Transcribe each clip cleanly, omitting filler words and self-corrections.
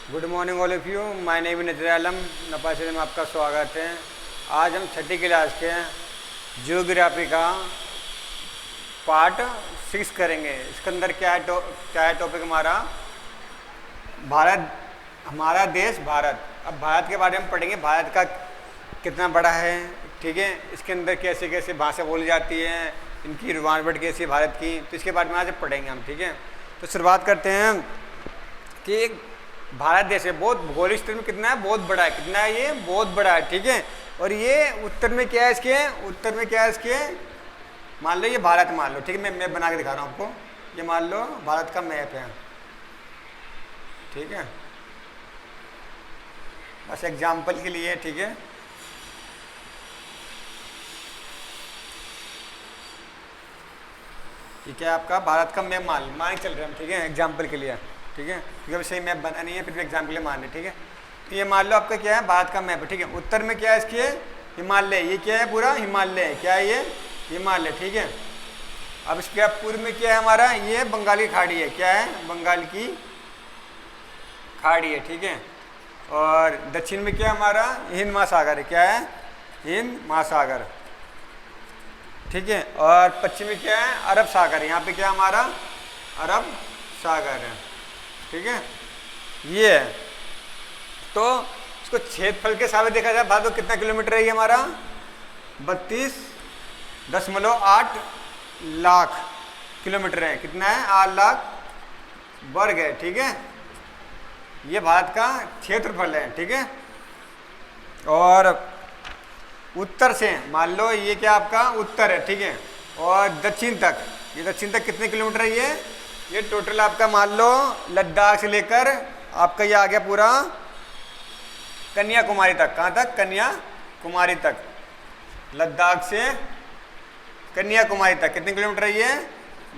Good morning all of you. My name is नजर आलम। नेपाल से में आपका स्वागत है। आज हम छठी क्लास के जियोग्राफी का पार्ट 6 करेंगे। इसके अंदर क्या है टॉपिक हमारा भारत, हमारा देश भारत। अब भारत के बारे में पढ़ेंगे, भारत का कितना बड़ा है, ठीक है, इसके अंदर कैसे कैसे भाषा बोली जाती है, इनकी रुवानबट कैसी है भारत की, तो इसके बारे में आज पढ़ेंगे हम, ठीक है। तो शुरुआत करते हैं कि भारत देश है, बहुत भौगोलिक स्तर में कितना है, बहुत बड़ा है। कितना है ये? बहुत बड़ा है, ठीक है। और ये उत्तर में क्या है इसके? उत्तर में क्या है इसके? मान लो ये भारत मान लो, ठीक है। मैं मैप बना के दिखा रहा हूँ आपको। ये मान लो भारत का मैप है, ठीक है, बस एग्जाम्पल के लिए, ठीक है। ये क्या है आपका भारत का मैप मान चल रहे हैं हम, ठीक है, एग्जाम्पल के लिए, ठीक है, क्योंकि अभी सही मैप बना नहीं है, फिर भी एग्जाम्पल के लिए मान रहे, ठीक है। तो ये मान लो आपका क्या है, भारत का मैप है, ठीक है। उत्तर में क्या है इसके? हिमालय। ये क्या है? पूरा हिमालय है। क्या है ये? हिमालय, ठीक है। अब इसके पूर्व में क्या है हमारा? ये बंगाल की खाड़ी है। क्या है? बंगाल की खाड़ी है, ठीक है। और दक्षिण में क्या है हमारा? हिंद महासागर है। क्या है? हिंद महासागर, ठीक है। और पश्चिम में क्या है? अरब सागर है। यहाँ पे क्या है हमारा? अरब सागर है, ठीक है। ये है। तो इसको क्षेत्रफल के हिसाब से देखा जाए भारत को कितना किलोमीटर है ये हमारा? 32.8 लाख किलोमीटर है। कितना है? 8 लाख वर्ग है, ठीक है। ये भारत का क्षेत्रफल है, ठीक है। और उत्तर से मान लो ये क्या आपका उत्तर है, ठीक है। और दक्षिण तक, ये दक्षिण तक कितने किलोमीटर है ये टोटल आपका मान लो लद्दाख से लेकर आपका ये आ गया पूरा कन्याकुमारी तक। कहाँ तक? कन्याकुमारी तक। लद्दाख से कन्याकुमारी तक कितने किलोमीटर है ये?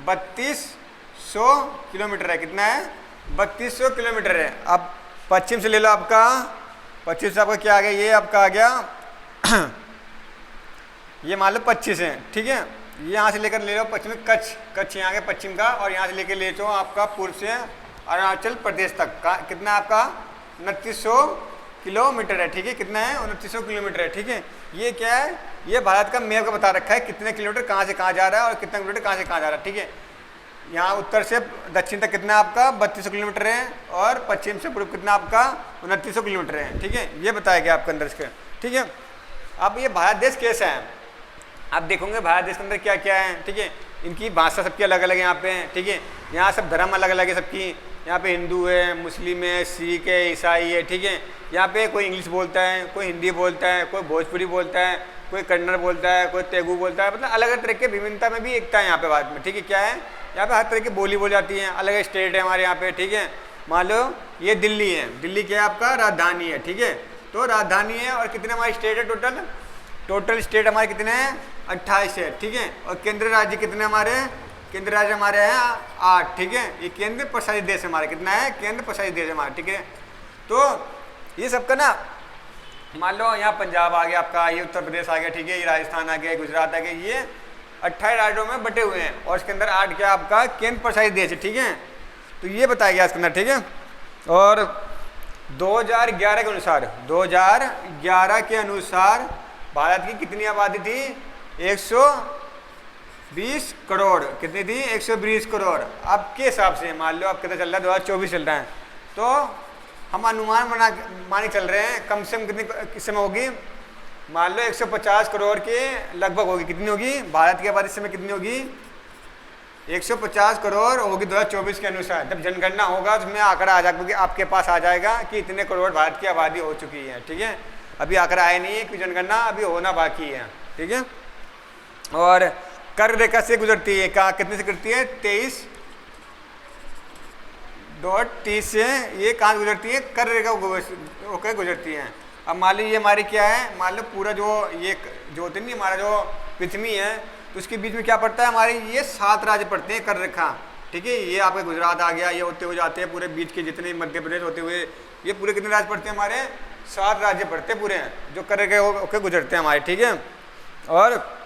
3200 किलोमीटर है। कितना है? 3200 किलोमीटर है। अब पश्चिम से ले लो आपका, पश्चिम से आपका क्या आ गया? ये आपका आ गया ये मान लो 25 है, ठीक है। ये यहाँ से लेकर ले लो पश्चिम में कच्छ यहाँ के पश्चिम का, और यहाँ से लेकर ले लो आपका पूर्व से अरुणाचल प्रदेश तक का। कितना आपका? 2900 किलोमीटर है, ठीक है। कितना है? 2900 किलोमीटर है, ठीक है। ये क्या है? ये भारत का मैप का बता रखा है कितने किलोमीटर कहाँ से कहाँ जा रहा है और कितना किलोमीटर कहाँ से कहाँ जा रहा है, ठीक है। यहाँ उत्तर से दक्षिण तक कितना आपका? 3200 किलोमीटर है, और पश्चिम से पूर्व कितना आपका? 2900 किलोमीटर है, ठीक है। ये बताया गया आपके अंदर इसके, ठीक है। अब ये भारत देश कैसा है आप देखोगे, भारत देश के अंदर क्या क्या है, ठीक है। इनकी भाषा सबकी अलग अलग है यहाँ पे, ठीक है। यहाँ सब धर्म अलग अलग है सबकी। यहाँ पे हिंदू है, मुस्लिम है, सिख है, ईसाई है, ठीक है। यहाँ पे कोई इंग्लिश बोलता है, कोई हिंदी बोलता है, कोई भोजपुरी बोलता है, कोई कन्नड़ बोलता है, कोई तेलुगु बोलता है। मतलब अलग अलग तरह की विभिन्नता में भी एकता है यहाँ पे भारत में, ठीक है। क्या है? यहाँ पे हर तरह की बोली बोली जाती है। अलग स्टेट है हमारे यहाँ पे, ठीक है। मान लो ये दिल्ली है, दिल्ली क्या है आपका? राजधानी है, ठीक है। तो राजधानी है, और कितने हमारी स्टेट है टोटल स्टेट हमारे कितने हैं? 28 है, ठीक है। और केंद्रीय राज्य कितने हमारे? केंद्रीय राज्य हमारे हैं 8, ठीक है। ये केंद्र प्रशासित देश हमारे कितना है? केंद्र प्रशासित देश हमारे, ठीक है। तो ये सबका ना मान लो यहाँ पंजाब आ गया आपका, ये उत्तर प्रदेश आ गया, ठीक है, ये राजस्थान आ गया, गुजरात आ गया, ये 28 राज्यों में बटे हुए हैं, और इसके अंदर 8 क्या आपका? केंद्र प्रशासित देश है, ठीक है। तो ये बताया गया इसके अंदर, ठीक है। और 2011 के अनुसार 2011 के अनुसार भारत की कितनी आबादी थी? 120 करोड़। कितनी थी? 120 करोड़। अब के हिसाब से मान लो अब कितना चल रहा है? 2024 चल रहा है। तो हम अनुमान माने चल रहे हैं कम से कम कितनी किस समय होगी? मान लो 150 करोड़ के लगभग होगी। कितनी होगी? भारत की आबादी इस समय कितनी होगी? 150 करोड़ होगी 2024 के अनुसार। जब जनगणना होगा तो उसमें आंकड़ा आ जाएगा, आपके पास आ जाएगा कि इतने करोड़ भारत की आबादी हो चुकी है, ठीक है। अभी आंकड़ा आया नहीं है क्योंकि जनगणना अभी होना बाकी है, ठीक है। और कर्क रेखा से गुजरती है, कहाँ कितने से गुजरती है? 23.30 से ये कहाँ गुजरती है? कर्क रेखा होकर गुजरती है। अब मान लो ये हमारी क्या है? मान लो पूरा जो ये जो होती नहीं हमारा जो पृथ्वी है, तो उसके बीच में क्या पड़ता है? हमारे ये 7 राज्य पड़ते हैं कर्क रेखा, ठीक है। ये आपका गुजरात आ गया, ये होते हुए जाते हैं पूरे बीच के जितने मध्य प्रदेश होते हुए ये पूरे कितने राज्य पड़ते हैं? हमारे 7 राज्य पड़ते पूरे हैं जो कर्क रेखा होकर गुजरते हैं हमारे, ठीक है। और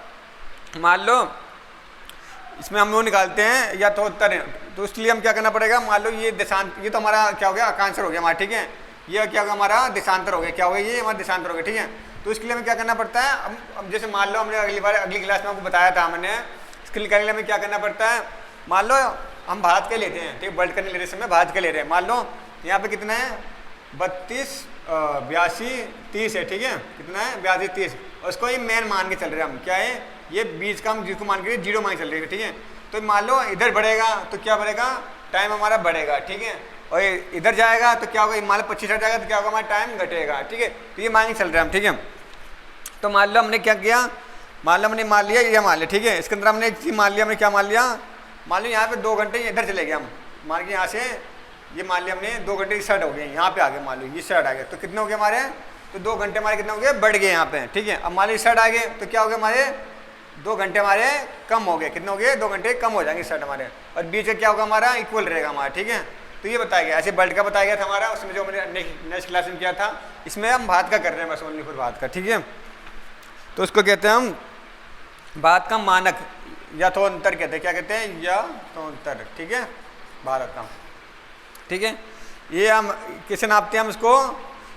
मान लो इसमें हम लोग निकालते हैं या तो उत्तर है, तो उसके लिए हम क्या करना पड़ेगा, मान लो ये देशांत, ये तो हमारा क्या हो गया, आंसर हो गया हमारा, ठीक है। ये क्या होगा हमारा देशांतर हो गया, क्या हो गया ये हमारा देशांतर हो गया, ठीक है। तो इसके लिए हमें क्या करना पड़ता है, अब जैसे मान लो हमने अगली क्लास में आपको बताया था हमने, इसके निकालने के लिए हमें क्या करना पड़ता है, मान लो हम भारत के लेते हैं, ठीक है, वर्ल्ड का नहीं ले रहे समय भारत के ले रहे हैं। मान लो यहाँ पे कितना है 32 82 30 है, ठीक है, कितना है 82 30, और उसको ये मेन मान के चल रहे हैं हम, क्या है ये बीच का हम जिसको मान के जीरो मान के चल रहे हैं, ठीक है। तो मान लो इधर बढ़ेगा तो क्या बढ़ेगा, टाइम हमारा बढ़ेगा, ठीक है, और इधर जाएगा तो क्या होगा, मान लो 25 जाएगा तो क्या होगा हमारा टाइम घटेगा, ठीक है। तो ये मान के चल रहे हैं हम, ठीक है। तो मान लो हमने क्या किया, मान लो हमने मान लिया ये मान लिया, ठीक है, इसके अंदर हमने एक चीज मान लिया, हमने क्या मान लिया, मान लो यहाँ पे 2 घंटे इधर चले गए हम, मान के यहाँ से ये मान लिया हमने 2 घंटे इस साइड हो गए, यहाँ पे आ गए, मान लो ये साइड आ गए, तो कितने हो गए हमारे, तो 2 घंटे हमारे कितने हो गए, बढ़ गए यहाँ पे, ठीक है। अब मान लो इस साइड आ गए तो क्या हो गया हमारे 2 घंटे हमारे कम हो गए, कितने हो गए 2 घंटे कम हो जाएंगे इस साइड हमारे, और बीच का क्या होगा हमारा इक्वल रहेगा हमारा, ठीक है। तो ये बताया गया, ऐसे वर्ल्ड का बताया गया था हमारा, उसमें जो हमने नेक्स्ट क्लास में किया था, इसमें हम भारत का कर रहे हैं बस, ओनली फॉर भारत का, ठीक है। तो उसको कहते हैं हम भारत का मानक यथोन्तर कहते हैं, क्या कहते हैं यथोन्तर, ठीक है, भारत का, ठीक है। ये हम कैसे नापते हैं हम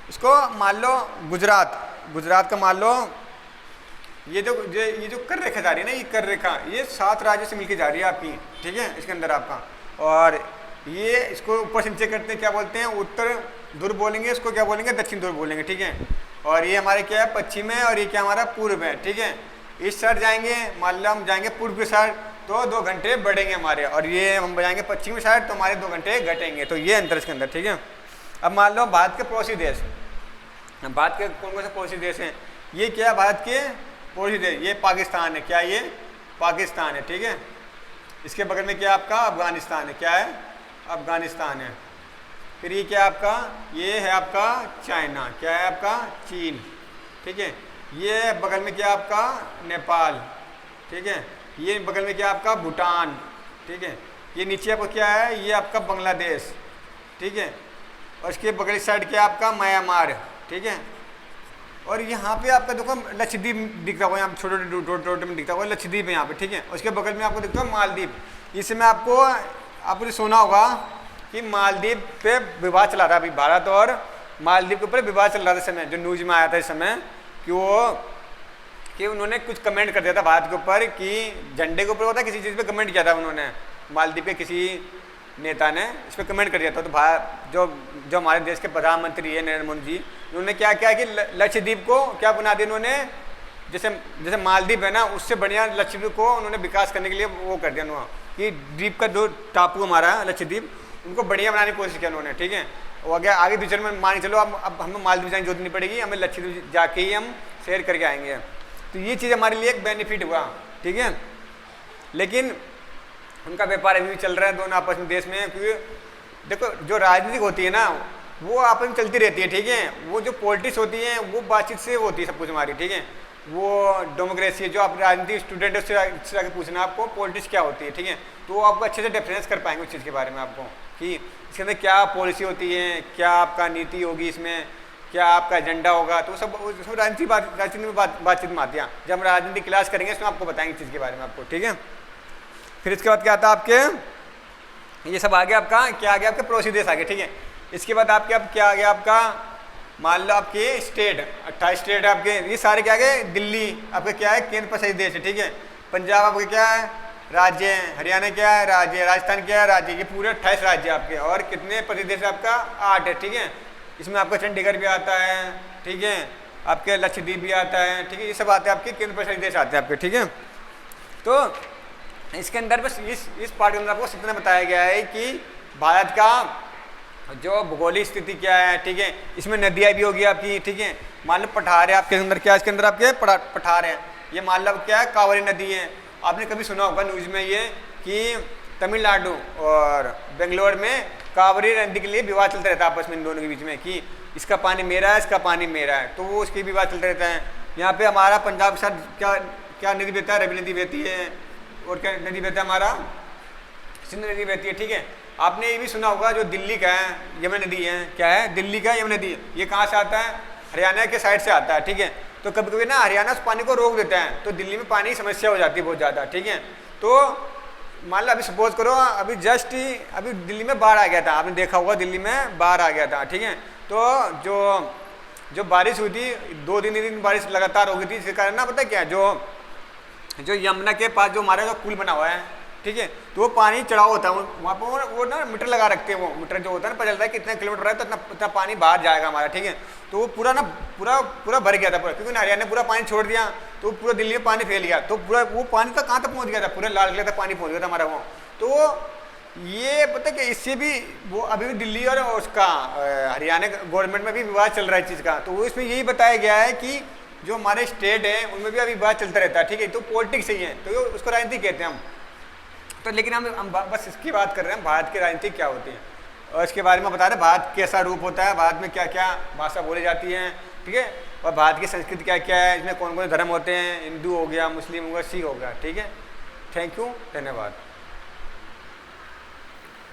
इसको मान लो गुजरात का मान लो ये जो कर रेखा जा रही है ना, ये कर रेखा ये 7 राज्यों से मिलके जा रही है आपकी, ठीक है, इसके अंदर आपका, और ये इसको ऊपर से नीचे करते हैं, क्या बोलते हैं उत्तर ध्रुव बोलेंगे, इसको क्या बोलेंगे दक्षिण ध्रुव बोलेंगे, ठीक है। और ये हमारे क्या है पश्चिम है, और ये क्या हमारा पूर्व है, ठीक है। इस साइड जाएंगे, मान लो हम जाएंगे पूर्व की साइड तो 2 घंटे बढ़ेंगे हमारे, और ये हम जाएंगे पश्चिमी साइड तो हमारे 2 घंटे घटेंगे, तो ये अंतर इसके अंदर, ठीक है। अब मान लो भारत के पड़ोसी देश, भारत के कौन कौन से पड़ोसी देश हैं, ये क्या है भारत के पड़ोसी देश, ये पाकिस्तान है, क्या ये पाकिस्तान है, ठीक है। इसके बगल में क्या आपका अफगानिस्तान है, क्या है अफगानिस्तान है। फिर ये क्या आपका, ये है आपका चाइना, क्या है आपका चीन, ठीक है। ये बगल में क्या आपका नेपाल, ठीक है। ये बगल में क्या आपका भूटान, ठीक है। ये नीचे आपको क्या है, ये आपका बांग्लादेश, ठीक है। और इसके बगल साइड क्या आपका म्यांमार, ठीक है। और यहाँ पे आपका देखो लक्षद्वीप दिखता हुआ, यहाँ छोटे में दिखता हुआ लक्षद्वीप है यहाँ पे, ठीक है। उसके बगल में आपको दिखता है मालदीव। इसमें आपने सुना होगा कि मालदीव पे विवाद चला था, अभी भारत और मालदीव के ऊपर विवाद चल रहा था समय, जो न्यूज में आया था इस समय कि उन्होंने कुछ कमेंट कर दिया था भारत के ऊपर, कि झंडे के ऊपर होता किसी चीज़ पे कमेंट किया था उन्होंने, मालदीव के किसी नेता ने इस पर कमेंट कर दिया था। तो भारत जो हमारे देश के प्रधानमंत्री है नरेंद्र मोदी जी, उन्होंने क्या किया कि लक्षद्वीप को क्या बना दिया उन्होंने, जैसे मालदीव है ना उससे बढ़िया लक्षद्वीप को उन्होंने विकास करने के लिए वो कर दिया उन्होंने, कि द्वीप का जो टापू हमारा लक्षद्वीप उनको बढ़िया बनाने की कोशिश किया उन्होंने, ठीक है। वो अगर आगे फ्यूचर में मान चलो अब हमें मालदीव जाने की जरूरत नहीं पड़ेगी, हमें लक्षद्वीप जाके ही हम शेयर करके आएंगे। तो ये चीज़ हमारे लिए एक बेनिफिट हुआ, ठीक है। लेकिन उनका व्यापार अभी भी चल रहा है दोनों आपस में देश में, क्योंकि देखो जो राजनीतिक होती है ना वो आपस में चलती रहती है, ठीक है। वो जो पॉलिटिक्स होती है वो बातचीत से होती है सब कुछ हमारी, ठीक है। वो डेमोक्रेसी जो आप राजनीतिक स्टूडेंट है उससे आगे पूछना आपको पॉलिटिक्स क्या होती है, ठीक है। तो वो आपको अच्छे से डिफरेंस कर पाएंगे उस चीज़ के बारे में आपको, कि इसके अंदर क्या पॉलिसी होती है, क्या आपका नीति होगी, इसमें क्या आपका एजेंडा होगा, तो सब राजनीति में बातचीत में आती है। जब हम राजनीति क्लास करेंगे इसमें आपको बताएंगे चीज़ के बारे में आपको, ठीक है। फिर इसके बाद क्या आता है आपके, ये सब आ गया आपका, क्या आ गया आपके पड़ोसी देश आ गए, ठीक है। इसके बाद आपके अब क्या आ गया आपका, मान लो आपके स्टेट 28 स्टेट आपके, ये सारे क्या आ गए, दिल्ली आपका क्या है केंद्र शासित देश है, ठीक है। पंजाब आपके क्या है राज्य है, हरियाणा क्या है राज्य है, राजस्थान क्या है राज्य, ये पूरे 28 राज्य आपके, और कितने प्रदेश आपका 8 है, ठीक है। इसमें आपका चंडीगढ़ भी आता है, ठीक है, आपके लक्षद्वीप भी आता है, ठीक है। ये सब आते हैं आपके केंद्र शासित देश आते हैं आपके, ठीक है। तो इसके अंदर बस इस पार्ट के अंदर आपको इतना बताया गया है कि भारत का जो भौगोलिक स्थिति क्या है, ठीक है। इसमें नदियाँ भी होगी आपकी, ठीक है। मान लो पठार है आपके अंदर, क्या इसके अंदर आपके पठार है, ये मान लो क्या है कावेरी नदी है। आपने कभी सुना होगा न्यूज़ में ये कि तमिलनाडु और बेंगलोर में कावेरी नदी के लिए विवाद चलता रहता है आपस में इन दोनों के बीच में, कि इसका पानी मेरा है इसका पानी मेरा है, तो वो उसके विवाद चलते रहता है। यहाँ पे हमारा पंजाब के साथ क्या नदी बहता है, रवि नदी बहती है, और क्या नदी बहता है हमारा सिंध नदी बहती है, ठीक है। आपने ये भी सुना होगा जो दिल्ली का है यमुना नदी है, क्या है दिल्ली का यमुना नदी, ये कहाँ से आता है, हरियाणा के साइड से आता है, ठीक है। तो कभी कभी ना हरियाणा उस पानी को रोक देता है, तो दिल्ली में पानी की समस्या हो जाती है बहुत ज़्यादा, ठीक है। तो मान लो अभी सपोज करो अभी जस्ट ही अभी दिल्ली में बाढ़ आ गया था, आपने देखा होगा दिल्ली में बाढ़ आ गया था, ठीक है। तो जो जो बारिश हुई थी 2 दिन बारिश लगातार हो गई थी, इसके कारण ना पता है क्या, जो यमुना के पास जो हमारा जो पुल बना हुआ है, ठीक है, तो वो पानी चढ़ाव होता है वहाँ पर, वो ना मीटर लगा रखते हैं, वो मीटर जो होता है ना पता चलता है कितने किलोमीटर है तो इतना पानी बाहर जाएगा हमारा, ठीक है। तो वो पूरा ना पूरा भर गया था पूरा, क्योंकि हरियाणा ने पूरा पानी छोड़ दिया तो पूरा दिल्ली में पानी फैल गया, तो पूरा वो पानी तक कहाँ तक पहुँच गया था, पूरे लाल किले तक पानी पहुँच गया था हमारा वो। तो ये पता है कि इससे भी वो अभी भी दिल्ली और उसका हरियाणा गवर्नमेंट में भी विवाद चल रहा है इस चीज़ का। तो वो इसमें यही बताया गया है कि जो हमारे स्टेट है उनमें भी अभी विवाद चलता रहता है, ठीक है। तो पॉलिटिक्स ही है, तो उसको राजनीति कहते हैं हम। तो लेकिन हम बस इसकी बात कर रहे हैं भारत की राजनीति क्या होती है, और इसके बारे में बता रहे हैं भारत कैसा रूप होता है, भारत में क्या क्या भाषा बोली जाती है, ठीक है, और भारत की संस्कृति क्या क्या है, इसमें कौन कौन धर्म होते हैं, हिंदू हो गया, मुस्लिम हो गया, सिख हो गया, ठीक है। थैंक यू, धन्यवाद।